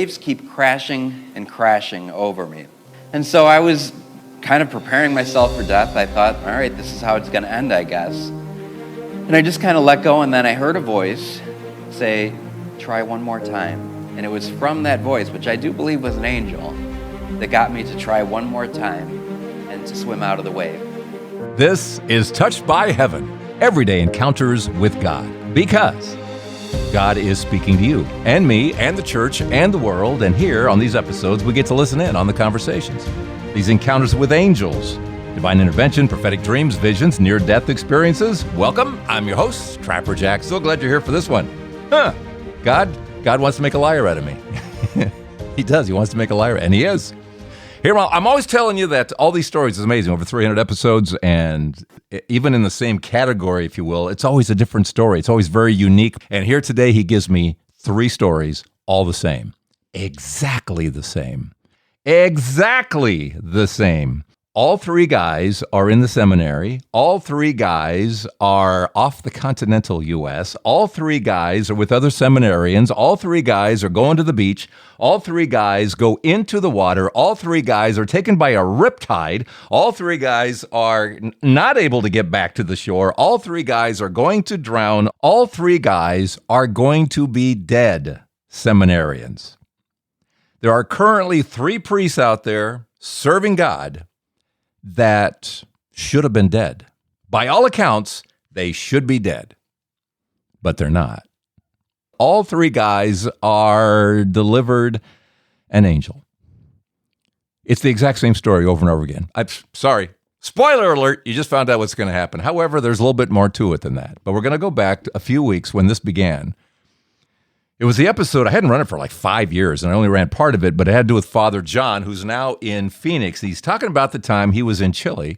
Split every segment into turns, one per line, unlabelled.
waves keep crashing and crashing over me. And so I was kind of preparing myself for death. I thought, all right, this is how it's going to end, I guess. And I just kind of let go, and then I heard a voice say, try one more time. And it was from that voice, which I do believe was an angel, that got me to try one more time and to swim out of the wave.
This is Touched by Heaven, everyday encounters with God, because God is speaking to you and me and the church and the world, and here on these episodes we get to listen in on the conversations. These encounters with angels, divine intervention, prophetic dreams, visions, near-death experiences. Welcome, I'm your host, Trapper Jack. So glad you're here for this one. God wants to make a liar out of me. He does, he wants to make a liar, and he is. Here, I'm always telling you that all these stories is amazing, over 300 episodes, and even in the same category, if you will, it's always a different story. It's always very unique. And here today, he gives me 3 stories, all the same. Exactly the same. Exactly the same. All 3 guys are in the seminary. All 3 guys are off the continental U.S. All 3 guys are with other seminarians. All 3 guys are going to the beach. All 3 guys go into the water. All 3 guys are taken by a riptide. All 3 guys are not able to get back to the shore. All 3 guys are going to drown. All 3 guys are going to be dead seminarians. There are currently 3 priests out there serving God that should have been dead. By all accounts, they should be dead, but they're not. All 3 guys are delivered an angel. It's the exact same story over and over again. I'm sorry. Spoiler alert, you just found out what's going to happen. However, there's a little bit more to it than that. But we're going to go back a few weeks when this began. It was the episode, I hadn't run it for like 5 years, and I only ran part of it, but it had to do with Father John, who's now in Phoenix. He's talking about the time he was in Chile.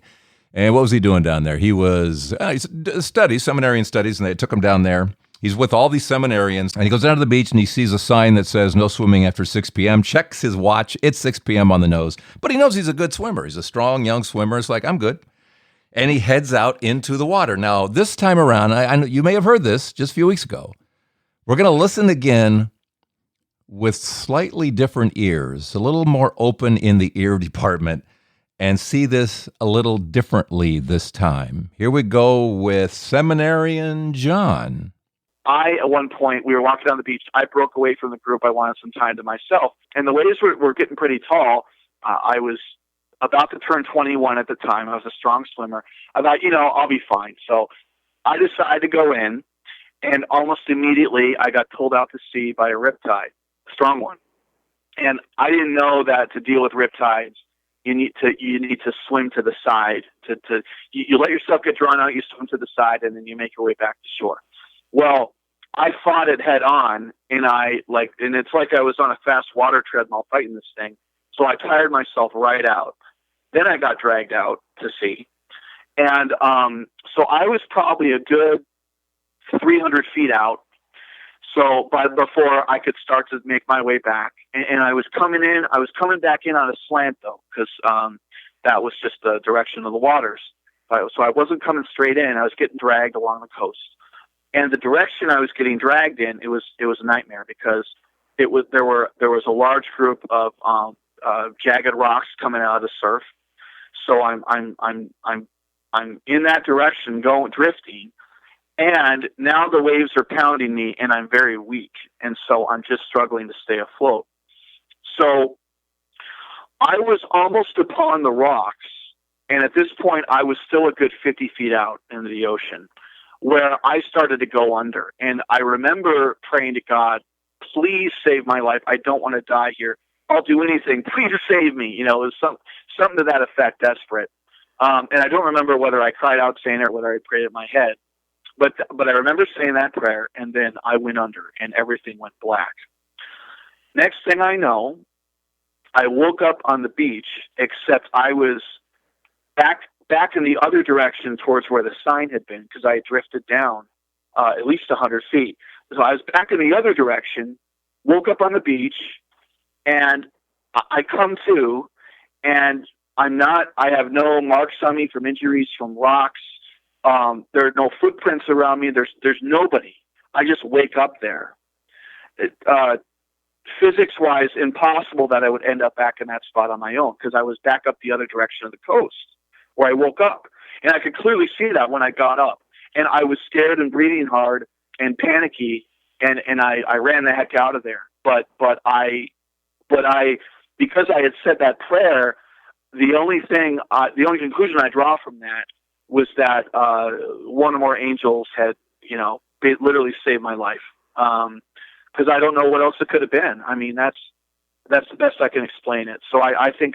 And what was he doing down there? He was seminarian studies, and they took him down there. He's with all these seminarians, and he goes down to the beach, and he sees a sign that says, no swimming after 6 p.m., checks his watch, it's 6 p.m. on the nose. But he knows he's a good swimmer. He's a strong, young swimmer. It's like, I'm good. And he heads out into the water. Now, this time around, I know you may have heard this just a few weeks ago. We're going to listen again with slightly different ears, a little more open in the ear department, and see this a little differently this time. Here we go with Seminarian John.
At one point, we were walking down the beach. I broke away from the group. I wanted some time to myself. And the waves were getting pretty tall. I was about to turn 21 at the time. I was a strong swimmer. I thought, I'll be fine. So I decided to go in. And almost immediately, I got pulled out to sea by a riptide, a strong one. And I didn't know that to deal with riptides, you need to swim to the side. You let yourself get drawn out, you swim to the side, and then you make your way back to shore. Well, I fought it head on, and it's like I was on a fast water treadmill fighting this thing. So I tired myself right out. Then I got dragged out to sea, and so I was probably a good 300 feet out. So before I could start to make my way back, and I was coming back in on a slant though, because that was just the direction of the waters. So I wasn't coming straight in. I was getting dragged along the coast, and the direction I was getting dragged in, it was a nightmare because there was a large group of jagged rocks coming out of the surf. So I'm in that direction, drifting. And now the waves are pounding me, and I'm very weak, and so I'm just struggling to stay afloat. So I was almost upon the rocks, and at this point, I was still a good 50 feet out into the ocean, where I started to go under. And I remember praying to God, please save my life. I don't want to die here. I'll do anything. Please save me. It was something to that effect, desperate. And I don't remember whether I cried out saying it or whether I prayed in my head. But I remember saying that prayer, and then I went under, and everything went black. Next thing I know, I woke up on the beach, except I was back in the other direction towards where the sign had been, because I had drifted down at least 100 feet. So I was back in the other direction, woke up on the beach, and I come to, and I have no marks on me from injuries from rocks. There are no footprints around me. There's nobody. I just wake up there. physics-wise impossible that I would end up back in that spot on my own, because I was back up the other direction of the coast where I woke up. And I could clearly see that when I got up. And I was scared and breathing hard and panicky, and I ran the heck out of there. But I because I had said that prayer, the only conclusion I draw from that was that one or more angels had, literally saved my life. Because I don't know what else it could have been. I mean, that's the best I can explain it. So I think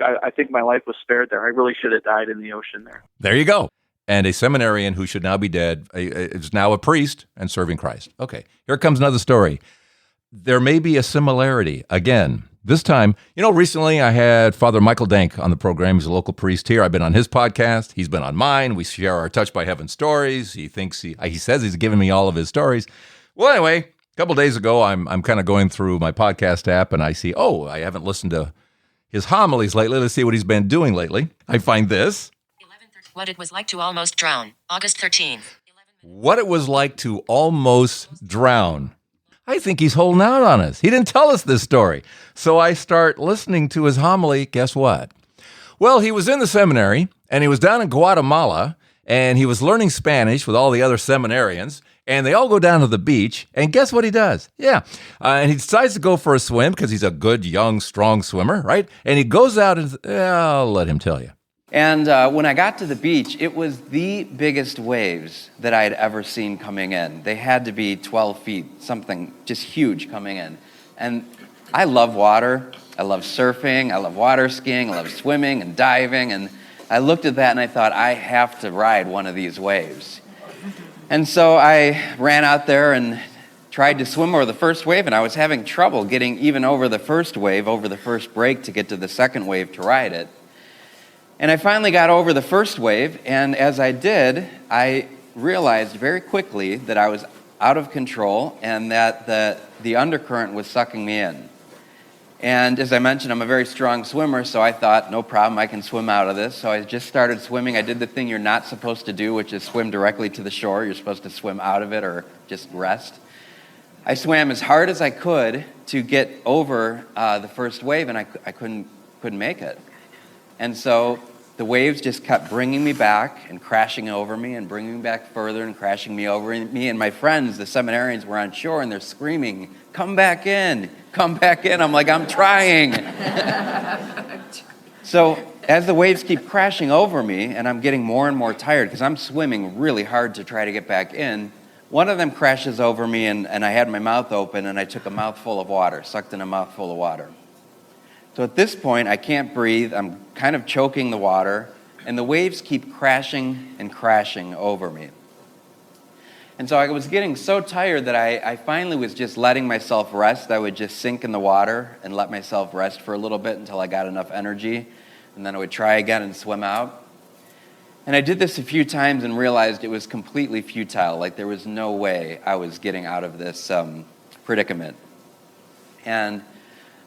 my life was spared there. I really should have died in the ocean there.
There you go. And a seminarian who should now be dead is now a priest and serving Christ. Okay, here comes another story. There may be a similarity. Again, this time, recently I had Father Michael Dank on the program. He's a local priest here. I've been on his podcast. He's been on mine. We share our Touched by Heaven stories. He says he's given me all of his stories. Well, anyway, a couple days ago, I'm kind of going through my podcast app, and I see, I haven't listened to his homilies lately. Let's see what he's been doing lately. I find this.
What it was like to almost drown. August 13th.
What it was like to almost drown. I think he's holding out on us. He didn't tell us this story. So I start listening to his homily. Guess what? Well, he was in the seminary, and he was down in Guatemala, and he was learning Spanish with all the other seminarians, and they all go down to the beach, and guess what he does? Yeah, and he decides to go for a swim because he's a good, young, strong swimmer, right? And he goes out and, I'll let him tell you.
And when I got to the beach, it was the biggest waves that I had ever seen coming in. They had to be 12 feet, something just huge coming in. And I love water. I love surfing. I love water skiing. I love swimming and diving. And I looked at that and I thought, I have to ride one of these waves. And so I ran out there and tried to swim over the first wave, and I was having trouble getting even over the first wave, over the first break to get to the second wave to ride it. And I finally got over the first wave, and as I did, I realized very quickly that I was out of control and that the undercurrent was sucking me in. And as I mentioned, I'm a very strong swimmer, so I thought, no problem, I can swim out of this. So I just started swimming. I did the thing you're not supposed to do, which is swim directly to the shore. You're supposed to swim out of it or just rest. I swam as hard as I could to get over the first wave, and I couldn't make it. And so the waves just kept bringing me back and crashing over me and bringing me back further and crashing me over me. And my friends, the seminarians, were on shore, and they're screaming, come back in, come back in. I'm like, I'm trying. So as the waves keep crashing over me, and I'm getting more and more tired because I'm swimming really hard to try to get back in, one of them crashes over me, and I had my mouth open, and I took a mouthful of water, sucked in a mouthful of water. So at this point, I can't breathe. I'm kind of choking the water, and the waves keep crashing and crashing over me. And so I was getting so tired that I finally was just letting myself rest. I would just sink in the water and let myself rest for a little bit until I got enough energy, and then I would try again and swim out. And I did this a few times and realized it was completely futile, like there was no way I was getting out of this predicament. And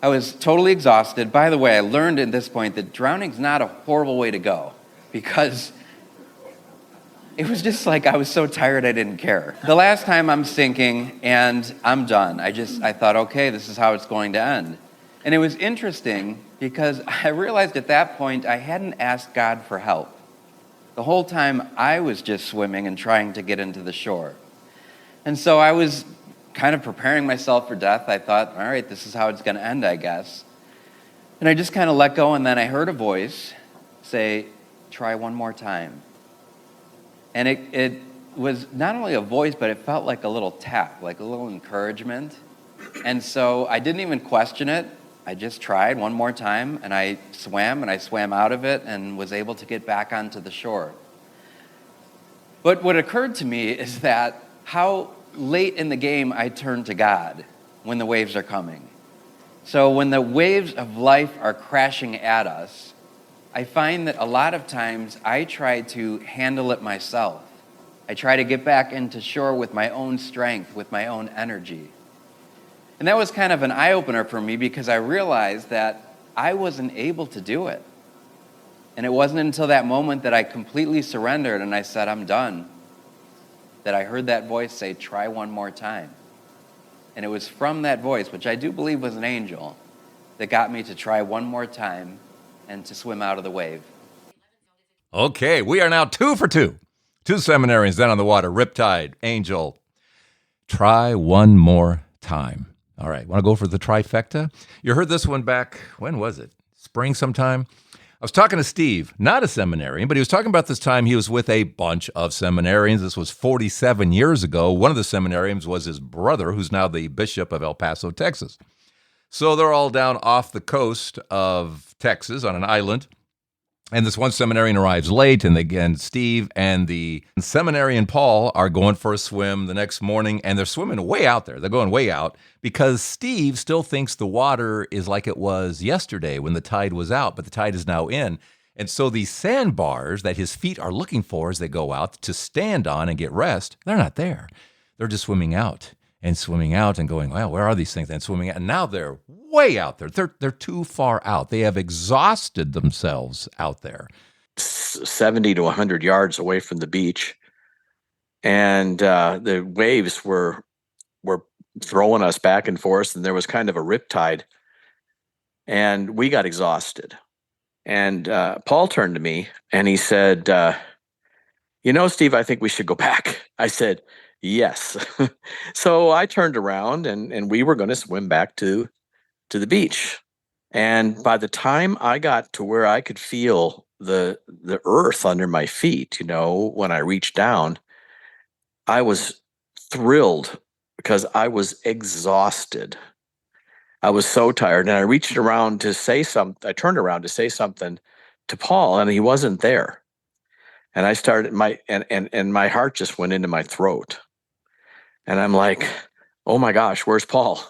I was totally exhausted. By the way, I learned at this point that drowning's not a horrible way to go, because it was just like I was so tired I didn't care. The last time I'm sinking and I'm done. I thought, okay, this is how it's going to end. And it was interesting because I realized at that point I hadn't asked God for help. The whole time I was just swimming and trying to get into the shore. And so I was kind of preparing myself for death. I thought, all right, this is how it's going to end, I guess. And I just kind of let go, and then I heard a voice say, try one more time. And it was not only a voice, but it felt like a little tap, like a little encouragement. And so I didn't even question it. I just tried one more time, and I swam out of it and was able to get back onto the shore. But what occurred to me is that how late in the game I turn to God when the waves are coming. So when the waves of life are crashing at us, I find that a lot of times I try to handle it myself. I try to get back into shore with my own strength, with my own energy. And that was kind of an eye-opener for me because I realized that I wasn't able to do it. And it wasn't until that moment that I completely surrendered and I said, I'm done, that I heard that voice say, try one more time. And it was from that voice, which I do believe was an angel, that got me to try one more time and to swim out of the wave.
Okay, we are now 2 for 2. 2 seminarians down on the water, riptide, angel. Try one more time. All right, want to go for the trifecta? You heard this one back, when was it? Spring sometime? I was talking to Steve, not a seminarian, but he was talking about this time he was with a bunch of seminarians. This was 47 years ago. One of the seminarians was his brother, who's now the bishop of El Paso, Texas. So they're all down off the coast of Texas on an island. And this one seminarian arrives late, and again, Steve and the seminarian Paul are going for a swim the next morning, and they're swimming way out there. They're going way out because Steve still thinks the water is like it was yesterday when the tide was out, but the tide is now in. And so these sandbars that his feet are looking for as they go out to stand on and get rest, they're not there. They're just swimming out and going, well, where are these things? And swimming out. And now they're way out there. They're too far out. They have exhausted themselves out there.
70 to 100 yards away from the beach. And the waves were throwing us back and forth, and there was kind of a riptide. And we got exhausted. And Paul turned to me and he said, Steve, I think we should go back. I said, yes. So I turned around and we were going to swim back to the beach. And by the time I got to where I could feel the earth under my feet, when I reached down, I was thrilled because I was exhausted. I was so tired. And I reached around to say something. I turned around to say something to Paul, and he wasn't there. And I started and my heart just went into my throat. And I'm like, oh my gosh, where's Paul?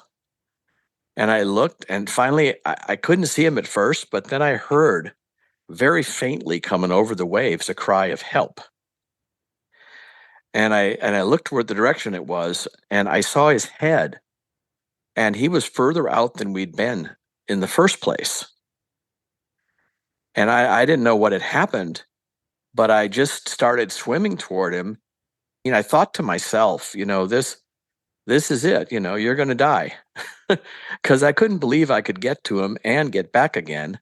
And I looked, and finally I couldn't see him at first, but then I heard very faintly coming over the waves a cry of help. And I looked toward the direction it was, and I saw his head, and he was further out than we'd been in the first place. And I didn't know what had happened, but I just started swimming toward him. I thought to myself, this is it, you're going to die. Because I couldn't believe I could get to him and get back again.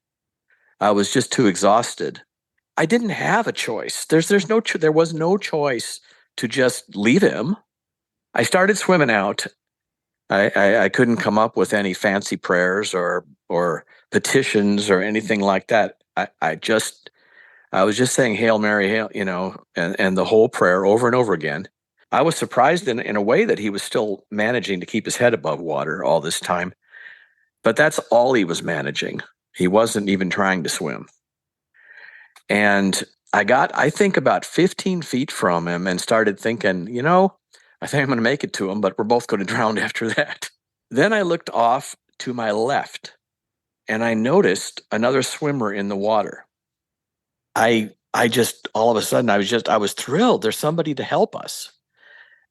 I was just too exhausted. I didn't have a choice. There was no choice to just leave him. I started swimming out. I couldn't come up with any fancy prayers or petitions or anything like that. I was just saying Hail Mary, Hail, and the whole prayer over and over again. I was surprised in a way that he was still managing to keep his head above water all this time. But that's all he was managing. He wasn't even trying to swim. And I got, I think, about 15 feet from him and started thinking, I think I'm going to make it to him, but we're both going to drown after that. Then I looked off to my left and I noticed another swimmer in the water. I just, all of a sudden, I was thrilled. There's somebody to help us.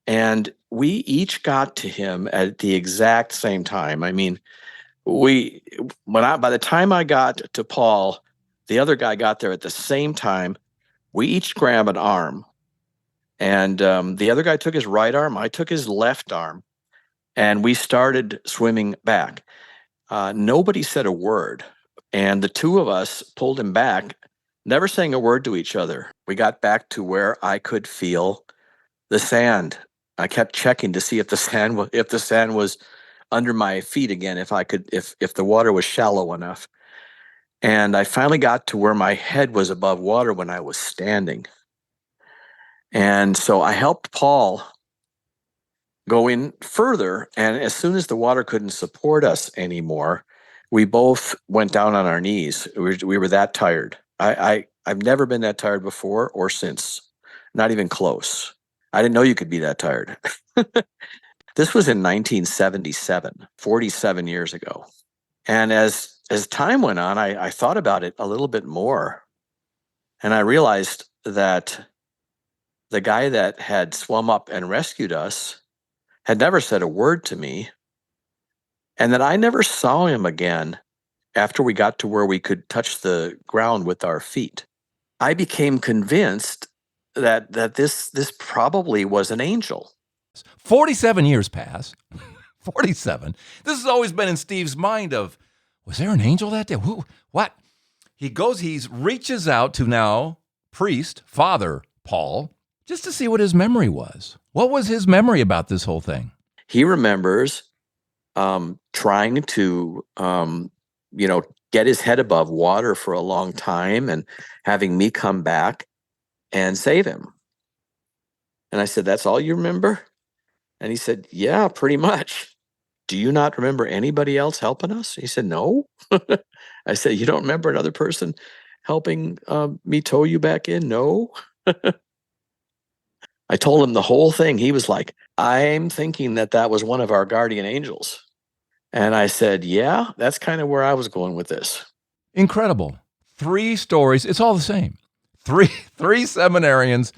And we each got to him at the exact same time. I mean, by the time I got to Paul, the other guy got there at the same time. We each grabbed an arm. And the other guy took his right arm. I took his left arm. And we started swimming back. Nobody said a word. And the two of us pulled him back, never saying a word to each other. We got back to where I could feel the sand. I kept checking to see if the sand was under my feet again, if the water was shallow enough. And I finally got to where my head was above water when I was standing. And so I helped Paul go in further. And as soon as the water couldn't support us anymore, we both went down on our knees. We were that tired. I've never been that tired before or since, not even close. I didn't know you could be that tired. This was in 1977, 47 years ago. And as time went on, I thought about it a little bit more. And I realized that the guy that had swum up and rescued us had never said a word to me. And that I never saw him again after we got to where we could touch the ground with our feet. I became convinced that this probably was an angel.
47 years pass. 47. This has always been in Steve's mind of, was there an angel that day? Who, what? He reaches out to now priest, Father Paul, just to see what his memory was. What was his memory about this whole thing?
He remembers trying to, get his head above water for a long time and having me come back and save him. And I said, that's all you remember? And he said, yeah, pretty much. Do you not remember anybody else helping us? He said, no. I said, you don't remember another person helping me tow you back in? No. I told him the whole thing. He was like, I'm thinking that was one of our guardian angels. And I said, yeah, that's kind of where I was going with this.
Incredible. 3 stories. It's all the same. Three seminarians.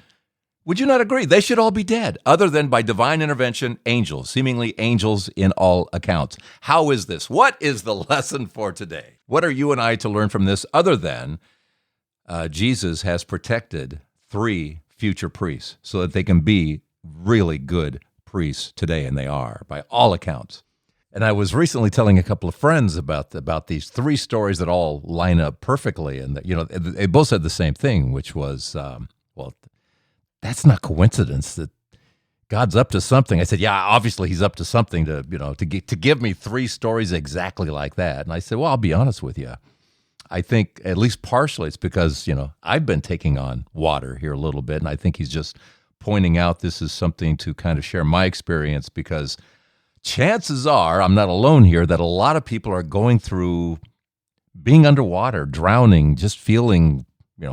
Would you not agree? They should all be dead, other than by divine intervention, angels, seemingly angels in all accounts. How is this? What is the lesson for today? What are you and I to learn from this, other than Jesus has protected 3 future priests so that they can be really good priests today, and they are, by all accounts. And I was recently telling a couple of friends about these 3 stories that all line up perfectly, and they both said the same thing, which was, that's not coincidence that God's up to something. I said, yeah, obviously he's up to something to give me 3 stories exactly like that. And I said, well, I'll be honest with you. I think at least partially it's because, I've been taking on water here a little bit, and I think he's just pointing out this is something to kind of share my experience, because chances are, I'm not alone here, that a lot of people are going through being underwater, drowning, just feeling,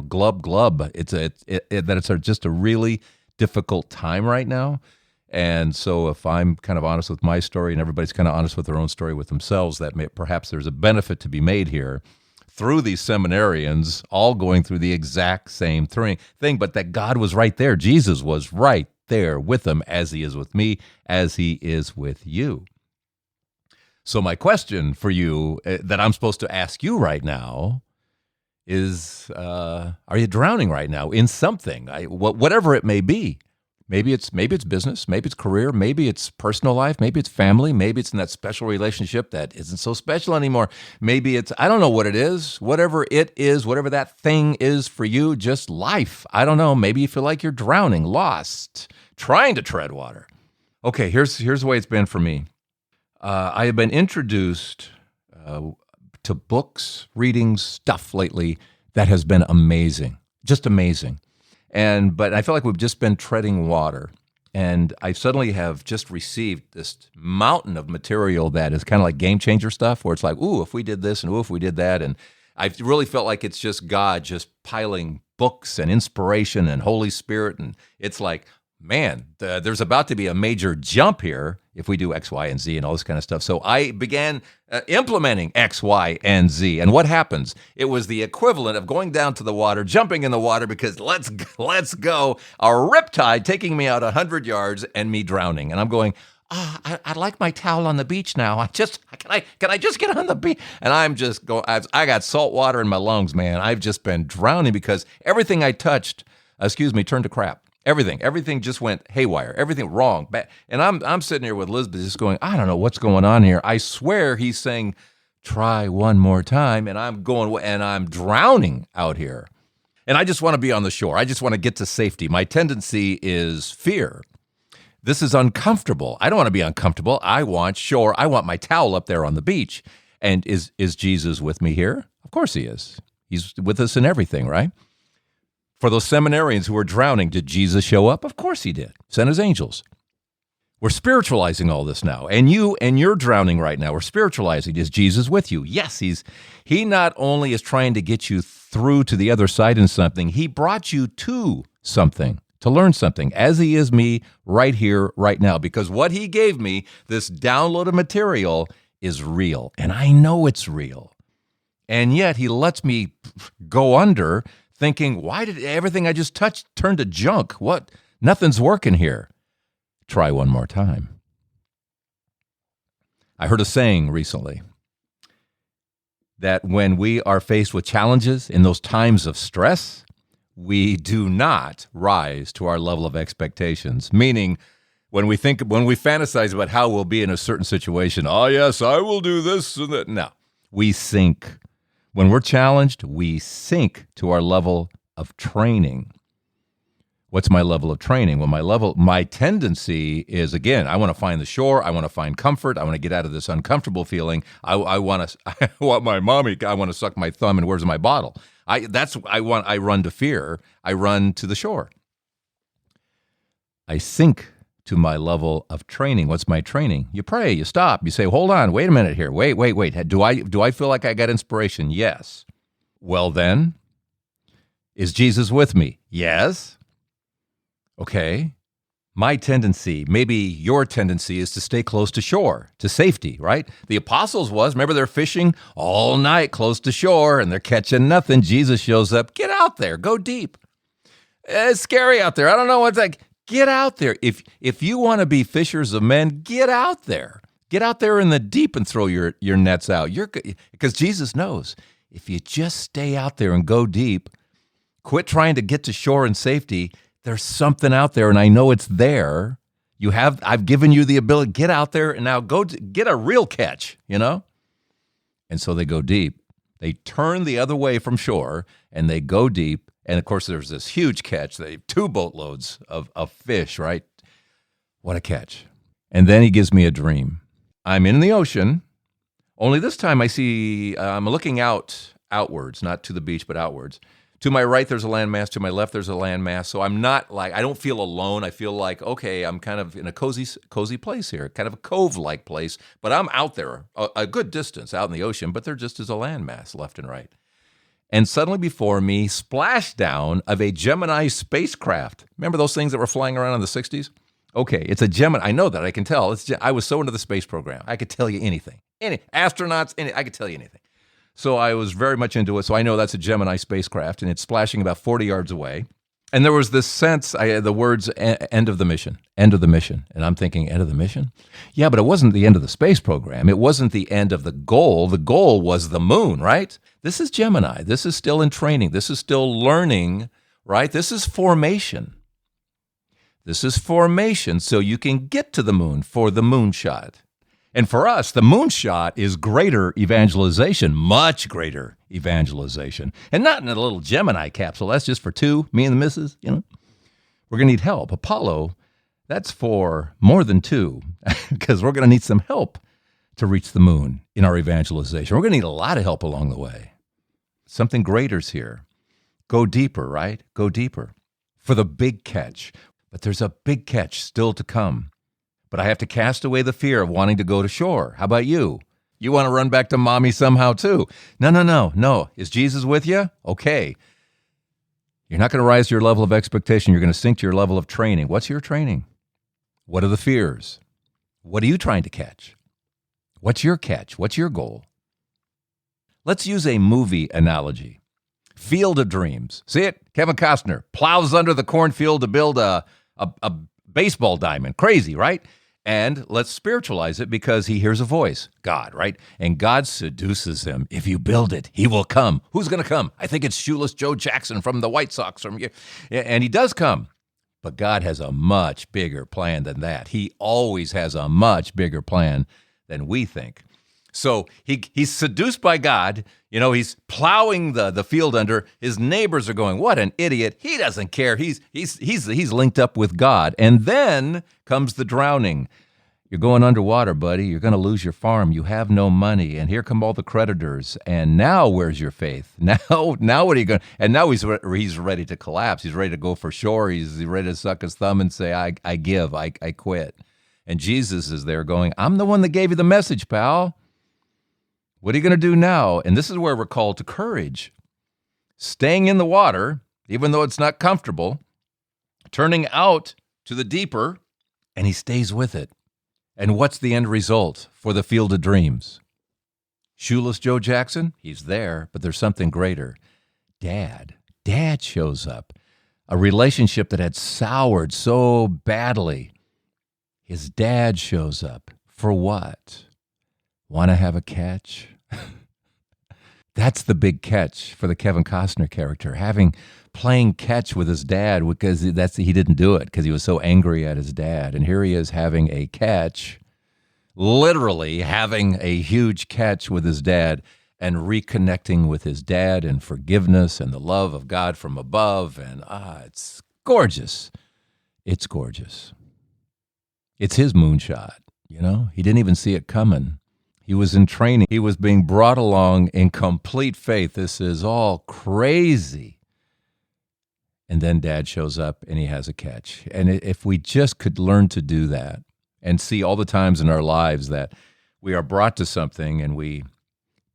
glub, glub. It's just a really difficult time right now. And so if I'm kind of honest with my story and everybody's kind of honest with their own story with themselves, perhaps there's a benefit to be made here through these seminarians all going through the exact same thing, but that God was right there. Jesus was right there with them, as he is with me, as he is with you. So my question for you that I'm supposed to ask you right now is, are you drowning right now in something, whatever it may be? Maybe it's business, maybe it's career, maybe it's personal life, maybe it's family, maybe it's in that special relationship that isn't so special anymore. Maybe it's, I don't know what it is, whatever it is, whatever that thing is for you, just life. I don't know. Maybe you feel like you're drowning, lost, trying to tread water. Okay, here's the way it's been for me. I have been introduced to books, readings, stuff lately that has been amazing, just amazing. But I feel like we've just been treading water, and I suddenly have just received this mountain of material that is kind of like game changer stuff, where it's like, ooh, if we did this, and ooh, if we did that, and I really felt like it's just God just piling books and inspiration and Holy Spirit, and it's like, man, there's about to be a major jump here if we do X, Y, and Z and all this kind of stuff. So I began implementing X, Y, and Z. And what happens? It was the equivalent of going down to the water, jumping in the water, because let's go, a riptide taking me out 100 yards and me drowning. And I'm going, I'd like my towel on the beach now. Can I just get on the beach? And I'm just going, I got salt water in my lungs, man. I've just been drowning because everything I touched, turned to crap. Everything just went haywire. Everything wrong. And I'm sitting here with Elizabeth just going, I don't know what's going on here. I swear he's saying, try one more time. And I'm going, and I'm drowning out here. And I just want to be on the shore. I just want to get to safety. My tendency is fear. This is uncomfortable. I don't want to be uncomfortable. I want shore. I want my towel up there on the beach. And is Jesus with me here? Of course he is. He's with us in everything, right? For those seminarians who were drowning, did Jesus show up? Of course he did. Sent his angels. We're spiritualizing all this now. And you're drowning right now. We're spiritualizing. Is Jesus with you? Yes, he not only is trying to get you through to the other side in something, he brought you to something, to learn something, as he is me right here, right now. Because what he gave me, this downloaded material, is real. And I know it's real. And yet he lets me go under thinking, why did everything I just touched turn to junk? What? Nothing's working here. Try one more time. I heard a saying recently that when we are faced with challenges in those times of stress, we do not rise to our level of expectations, meaning When we fantasize about how we'll be in a certain situation, oh yes, I will do this and that. No, we sink. When we're challenged, we sink to our level of training. What's my level of training? Well, my tendency is, again, I want to find the shore. I want to find comfort. I want to get out of this uncomfortable feeling. I want my mommy. I want to suck my thumb and where's my bottle? I run to fear. I run to the shore. I sink to my level of training. What's my training? You pray, you stop, you say, hold on, wait a minute here. Wait. Do I feel like I got inspiration? Yes. Well then, is Jesus with me? Yes. Okay, my tendency, maybe your tendency, is to stay close to shore, to safety, right? The apostles remember they're fishing all night close to shore and they're catching nothing. Jesus shows up, get out there, go deep. It's scary out there. I don't know what's like. Get out there. If you want to be fishers of men, get out there. Get out there in the deep and throw your nets out. Because Jesus knows, if you just stay out there and go deep, quit trying to get to shore in safety, there's something out there, and I know it's there. I've given you the ability. Get out there and now go get a real catch, And so they go deep. They turn the other way from shore, and they go deep. And, of course, there's this huge catch. They have 2 boatloads of fish, right? What a catch. And then he gives me a dream. I'm in the ocean, only this time I'm looking outwards, not to the beach, but outwards. To my right, there's a landmass. To my left, there's a landmass. So I'm not I don't feel alone. I feel like, okay, I'm kind of in a cozy place here, kind of a cove-like place. But I'm out there a good distance out in the ocean, but there just is a landmass left and right. And suddenly before me, splashdown of a Gemini spacecraft. Remember those things that were flying around in the 60s? Okay, it's a Gemini. I know that. I can tell. I was so into the space program. I could tell you anything. Astronauts, I could tell you anything. So I was very much into it. So I know that's a Gemini spacecraft, and it's splashing about 40 yards away. And there was this sense, the words, end of the mission. And I'm thinking, end of the mission? Yeah, but it wasn't the end of the space program. It wasn't the end of the goal. The goal was the moon, right? This is Gemini. This is still in training. This is still learning, right? This is formation. This is formation so you can get to the moon for the moonshot. And for us, the moonshot is greater evangelization, much greater evangelization. And not in a little Gemini capsule. That's just for 2, me and the missus, We're going to need help. Apollo, that's for more than 2, because we're going to need some help to reach the moon in our evangelization. We're going to need a lot of help along the way. Something greater's here. Go deeper, right? Go deeper for the big catch. But there's a big catch still to come. But I have to cast away the fear of wanting to go to shore. How about you? You want to run back to mommy somehow too? No. Is Jesus with you? Okay. You're not going to rise to your level of expectation. You're going to sink to your level of training. What's your training? What are the fears? What are you trying to catch? What's your catch? What's your goal? Let's use a movie analogy. Field of Dreams. See it? Kevin Costner plows under the cornfield to build a baseball diamond. Crazy, right? And let's spiritualize it because he hears a voice, God, right? And God seduces him. If you build it, he will come. Who's going to come? I think it's Shoeless Joe Jackson from the White Sox. And he does come. But God has a much bigger plan than that. He always has a much bigger plan than we think. So he's seduced by God. He's plowing the field under. His neighbors are going, what an idiot. He doesn't care. He's linked up with God. And then comes the drowning. You're going underwater, buddy. You're going to lose your farm. You have no money. And here come all the creditors. And now where's your faith? Now what are you going to? And now he's ready to collapse. He's ready to go for shore. He's ready to suck his thumb and say, I give. I quit. And Jesus is there going, I'm the one that gave you the message, pal. What are you going to do now? And this is where we're called to courage. Staying in the water, even though it's not comfortable, turning out to the deeper, and he stays with it. And what's the end result for the Field of Dreams? Shoeless Joe Jackson? He's there, but there's something greater. Dad shows up. A relationship that had soured so badly. His dad shows up. For what? Want to have a catch? That's the big catch for the Kevin Costner character, playing catch with his dad because he didn't do it because he was so angry at his dad. And here he is having a catch, literally having a huge catch with his dad and reconnecting with his dad and forgiveness and the love of God from above. And it's gorgeous. It's gorgeous. It's his moonshot, you know? He didn't even see it coming. He was in training. He was being brought along in complete faith. This is all crazy. And then dad shows up and he has a catch. And if we just could learn to do that and see all the times in our lives that we are brought to something and we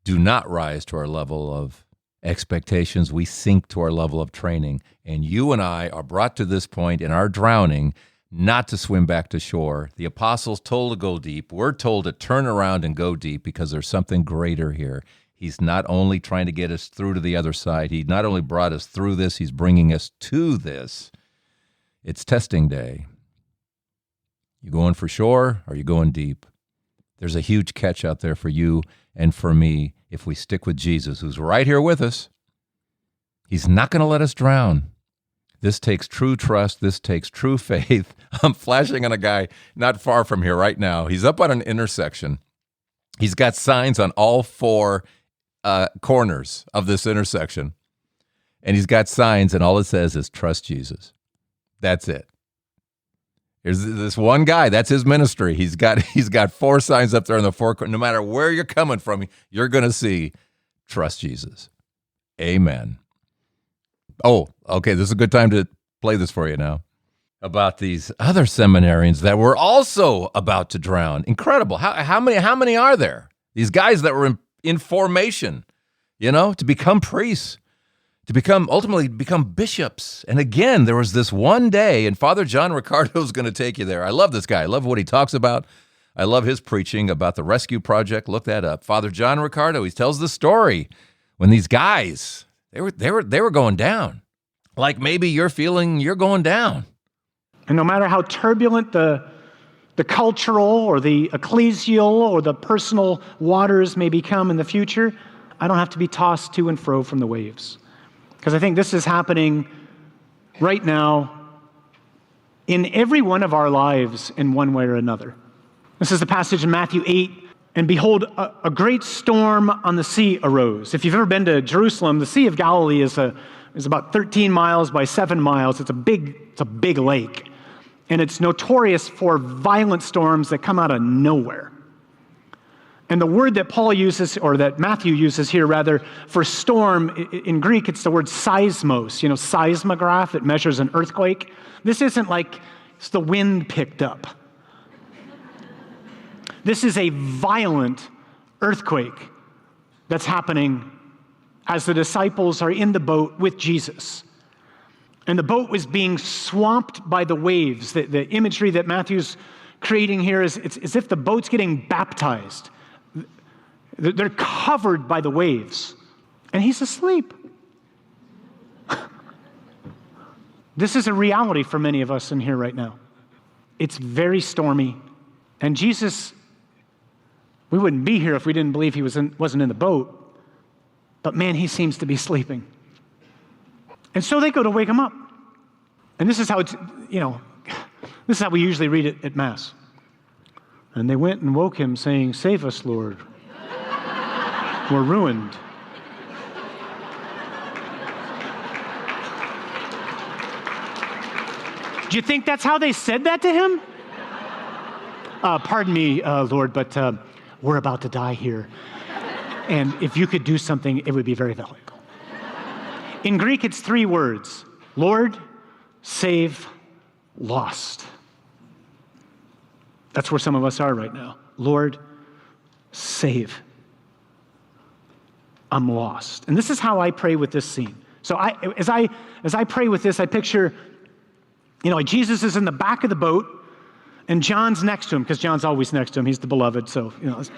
do not rise to our level of expectations, we sink to our level of training. And you and I are brought to this point in our drowning not to swim back to shore. The apostles told to go deep. We're told to turn around and go deep because there's something greater here. He's not only trying to get us through to the other side. He not only brought us through this, he's bringing us to this. It's testing day. You going for shore or you going deep? There's a huge catch out there for you and for me if we stick with Jesus, who's right here with us. He's not going to let us drown. This takes true trust. This takes true faith. I'm flashing on a guy not far from here right now. He's up on an intersection. He's got signs on all four corners of this intersection. And he's got signs, and all it says is, trust Jesus. That's it. There's this one guy. That's his ministry. He's got four signs up there on the four corners. No matter where you're coming from, you're going to see, trust Jesus. Amen. Oh, okay, this is a good time to play this for you now. About these other seminarians that were also about to drown. Incredible. How many are there? These guys that were in formation, to become priests, to ultimately become bishops. And again, there was this one day, and Father John Ricardo is going to take you there. I love this guy. I love what he talks about. I love his preaching about the rescue project. Look that up. Father John Ricardo, he tells the story when these guys, they were going down. Like maybe you're feeling you're going down.
And no matter how turbulent the cultural or the ecclesial or the personal waters may become in the future, I don't have to be tossed to and fro from the waves. Because I think this is happening right now in every one of our lives in one way or another. This is the passage in Matthew 8. And behold, a great storm on the sea arose. If you've ever been to Jerusalem, the Sea of Galilee is about 13 miles by 7 miles. It's a big lake. And it's notorious for violent storms that come out of nowhere. And the word that Paul uses, or that Matthew uses here rather, for storm, in Greek, it's the word seismos. Seismograph, it measures an earthquake. This isn't like it's the wind picked up. This is a violent earthquake that's happening as the disciples are in the boat with Jesus. And the boat was being swamped by the waves. The imagery that Matthew's creating here is it's as if the boat's getting baptized. They're covered by the waves. And he's asleep. This is a reality for many of us in here right now. It's very stormy. And Jesus, we wouldn't be here if we didn't believe he wasn't in the boat. But man, he seems to be sleeping. And so they go to wake him up. And this is how this is how we usually read it at Mass. And they went and woke him, saying, "Save us, Lord. We're ruined." Do you think that's how they said that to him? Pardon me, Lord, but we're about to die here. And if you could do something, it would be very valuable. In Greek, it's 3 words: Lord, save, lost. That's where some of us are right now. Lord, save. I'm lost. And this is how I pray with this scene. So as I pray with this, I picture, Jesus is in the back of the boat, and John's next to him, because John's always next to him. He's the beloved, so, let's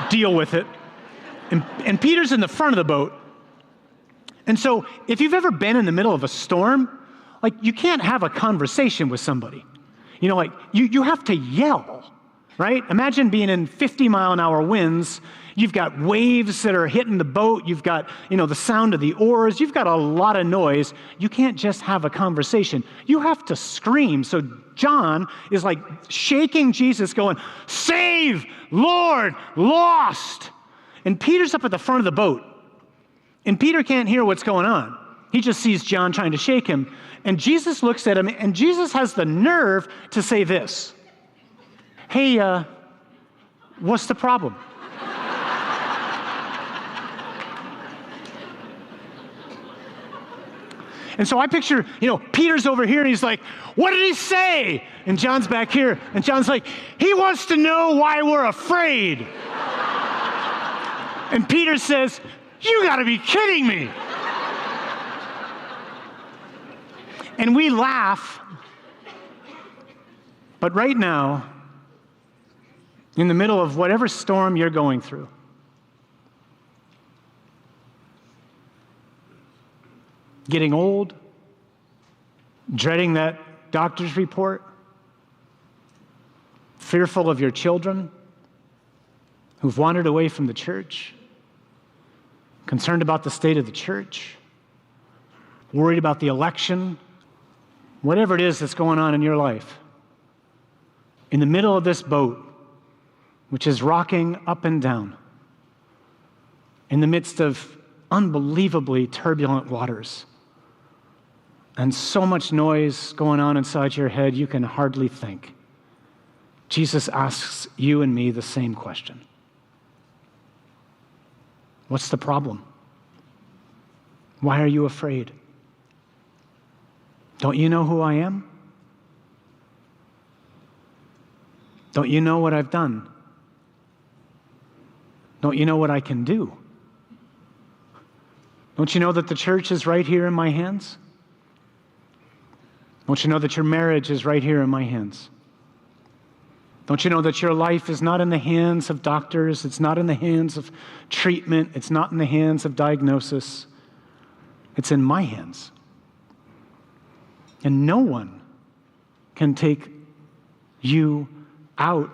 deal with it. And Peter's in the front of the boat. And so if you've ever been in the middle of a storm, you can't have a conversation with somebody. You have to yell. right? Imagine being in 50-mile-an-hour winds. You've got waves that are hitting the boat. You've got, the sound of the oars. You've got a lot of noise. You can't just have a conversation. You have to scream. So John is like shaking Jesus, going, "Save, Lord, lost." And Peter's up at the front of the boat. And Peter can't hear what's going on. He just sees John trying to shake him. And Jesus looks at him, and Jesus has the nerve to say this: "Hey, what's the problem?" And so I picture, Peter's over here, and he's like, "What did he say?" And John's back here, and John's like, "He wants to know why we're afraid." And Peter says, "You got to be kidding me." And we laugh. But right now, in the middle of whatever storm you're going through, getting old, dreading that doctor's report, fearful of your children who've wandered away from the church, concerned about the state of the church, worried about the election, whatever it is that's going on in your life, in the middle of this boat, which is rocking up and down, in the midst of unbelievably turbulent waters, and so much noise going on inside your head you can hardly think, Jesus asks you and me the same question. What's the problem? Why are you afraid? Don't you know who I am? Don't you know what I've done? Don't you know what I can do? Don't you know that the church is right here in my hands? Don't you know that your marriage is right here in my hands? Don't you know that your life is not in the hands of doctors? It's not in the hands of treatment. It's not in the hands of diagnosis. It's in my hands. And no one can take you out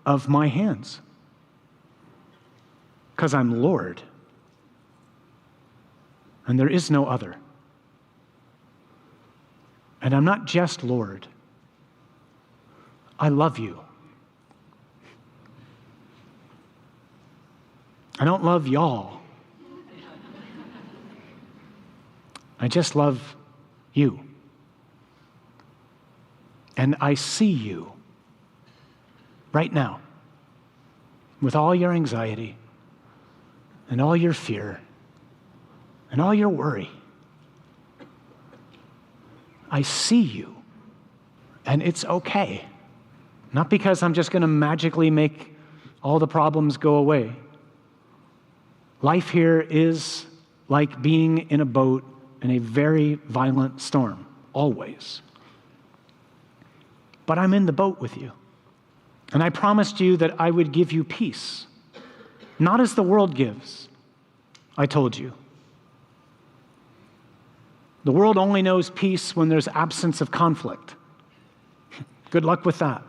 of my hands, because I'm Lord, and there is no other. And I'm not just Lord. I love you. I don't love y'all. I just love you. And I see you right now with all your anxiety and all your fear and all your worry. I see you, and it's okay. Not because I'm just going to magically make all the problems go away. Life here is like being in a boat in a very violent storm, always. But I'm in the boat with you. And I promised you that I would give you peace, not as the world gives, I told you. The world only knows peace when there's absence of conflict. Good luck with that.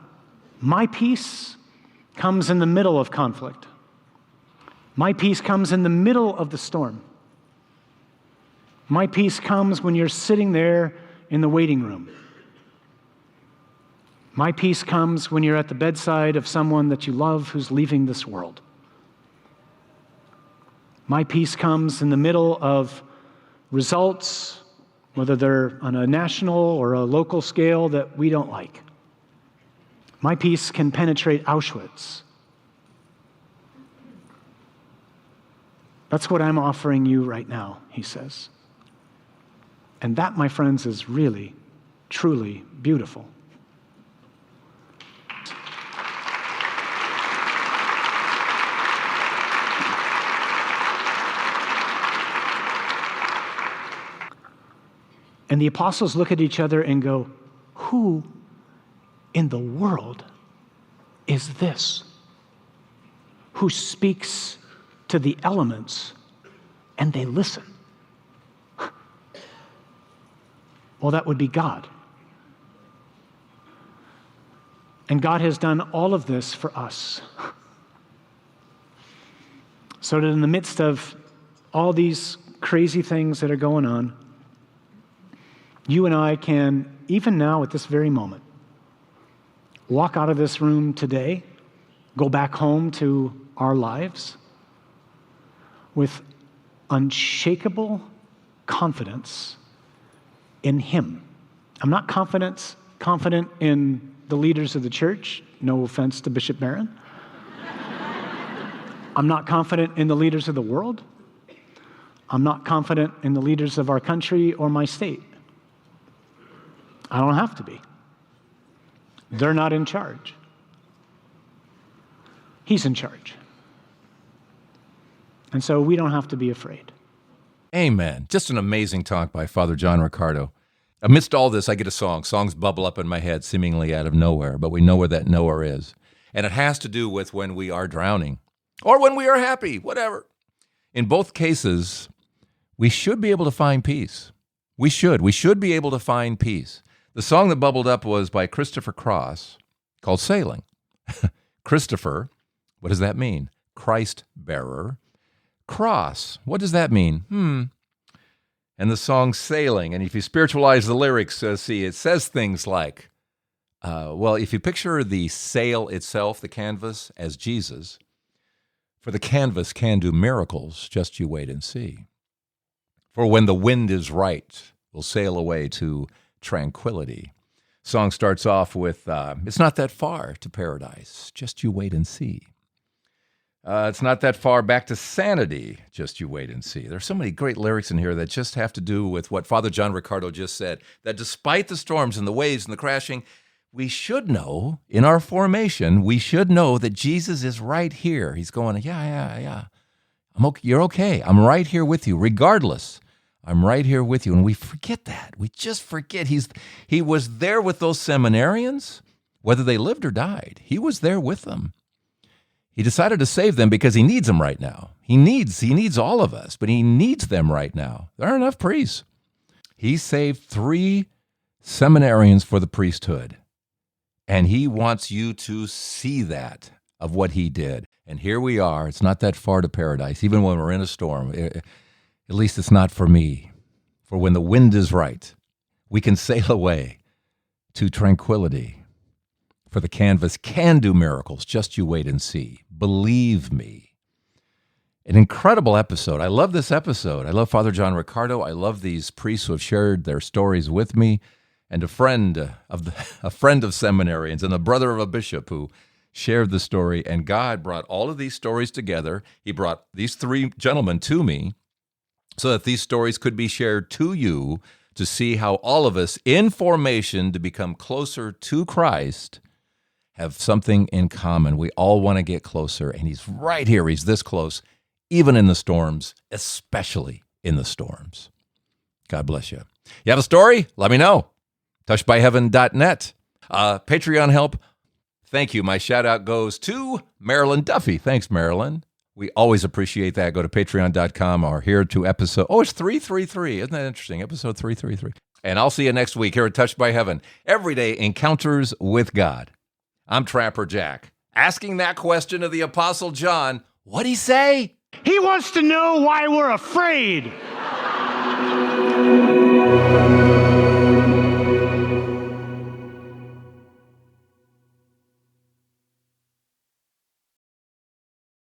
My peace comes in the middle of conflict. My peace comes in the middle of the storm. My peace comes when you're sitting there in the waiting room. My peace comes when you're at the bedside of someone that you love who's leaving this world. My peace comes in the middle of results, whether they're on a national or a local scale that we don't like. My peace can penetrate Auschwitz. That's what I'm offering you right now, he says. And that, my friends, is really, truly beautiful. And the apostles look at each other and go, who in the world is this who speaks to the elements and they listen? Well, that would be God. And God has done all of this for us. So that in the midst of all these crazy things that are going on, you and I can, even now at this very moment, walk out of this room today, go back home to our lives with unshakable confidence in Him. I'm not confident in the leaders of the church. No offense to Bishop Barron. I'm not confident in the leaders of the world. I'm not confident in the leaders of our country or my state. I don't have to be. They're not in charge. He's in charge. And so we don't have to be afraid.
Amen. Just an amazing talk by Father John Ricardo. Amidst all this, I get a song. Songs bubble up in my head seemingly out of nowhere, but we know where that nowhere is. And it has to do with when we are drowning or when we are happy, whatever. In both cases, we should be able to find peace. We should be able to find peace. The song that bubbled up was by Christopher Cross called Sailing. Christopher, what does that mean? Christ bearer. Cross, what does that mean? And the song Sailing, and if you spiritualize the lyrics, see, it says things like, well, if you picture the sail itself, the canvas, as Jesus, for the canvas can do miracles, just you wait and see. For when the wind is right, we'll sail away to tranquility. Song starts off with, it's not that far to paradise, just you wait and see. It's not that far back to sanity, just you wait and see. There's so many great lyrics in here that just have to do with what Father John Ricardo just said, that despite the storms and the waves and the crashing, we should know, in our formation, we should know that Jesus is right here. He's going, yeah. You're okay. I'm right here with you, regardless. I'm right here with you. And we forget that. We just forget. He was there with those seminarians, whether they lived or died. He was there with them. He decided to save them because he needs them right now. He needs all of us, but he needs them right now. There aren't enough priests. He saved 3 seminarians for the priesthood. And he wants you to see that of what he did. And here we are. It's not that far to paradise, even when we're in a storm. At least it's not for me. For when the wind is right, we can sail away to tranquility. For the canvas can do miracles. Just you wait and see. Believe me. An incredible episode. I love this episode. I love Father John Ricardo. I love these priests who have shared their stories with me, and a friend of seminarians and a brother of a bishop who shared the story. And God brought all of these stories together. He brought these 3 gentlemen to me so that these stories could be shared to you to see how all of us in formation to become closer to Christ have something in common. We all want to get closer, and he's right here. He's this close, even in the storms, especially in the storms. God bless you. You have a story? Let me know. touchedbyheaven.net. Patreon help. Thank you. My shout out goes to Marilyn Duffy. Thanks, Marilyn. We always appreciate that. Go to patreon.com or here to episode. Oh, it's 333. Isn't that interesting? Episode 333. And I'll see you next week here at Touched by Heaven. Everyday encounters with God. I'm Trapper Jack, asking that question of the Apostle John. What'd he say?
He wants to know why we're afraid.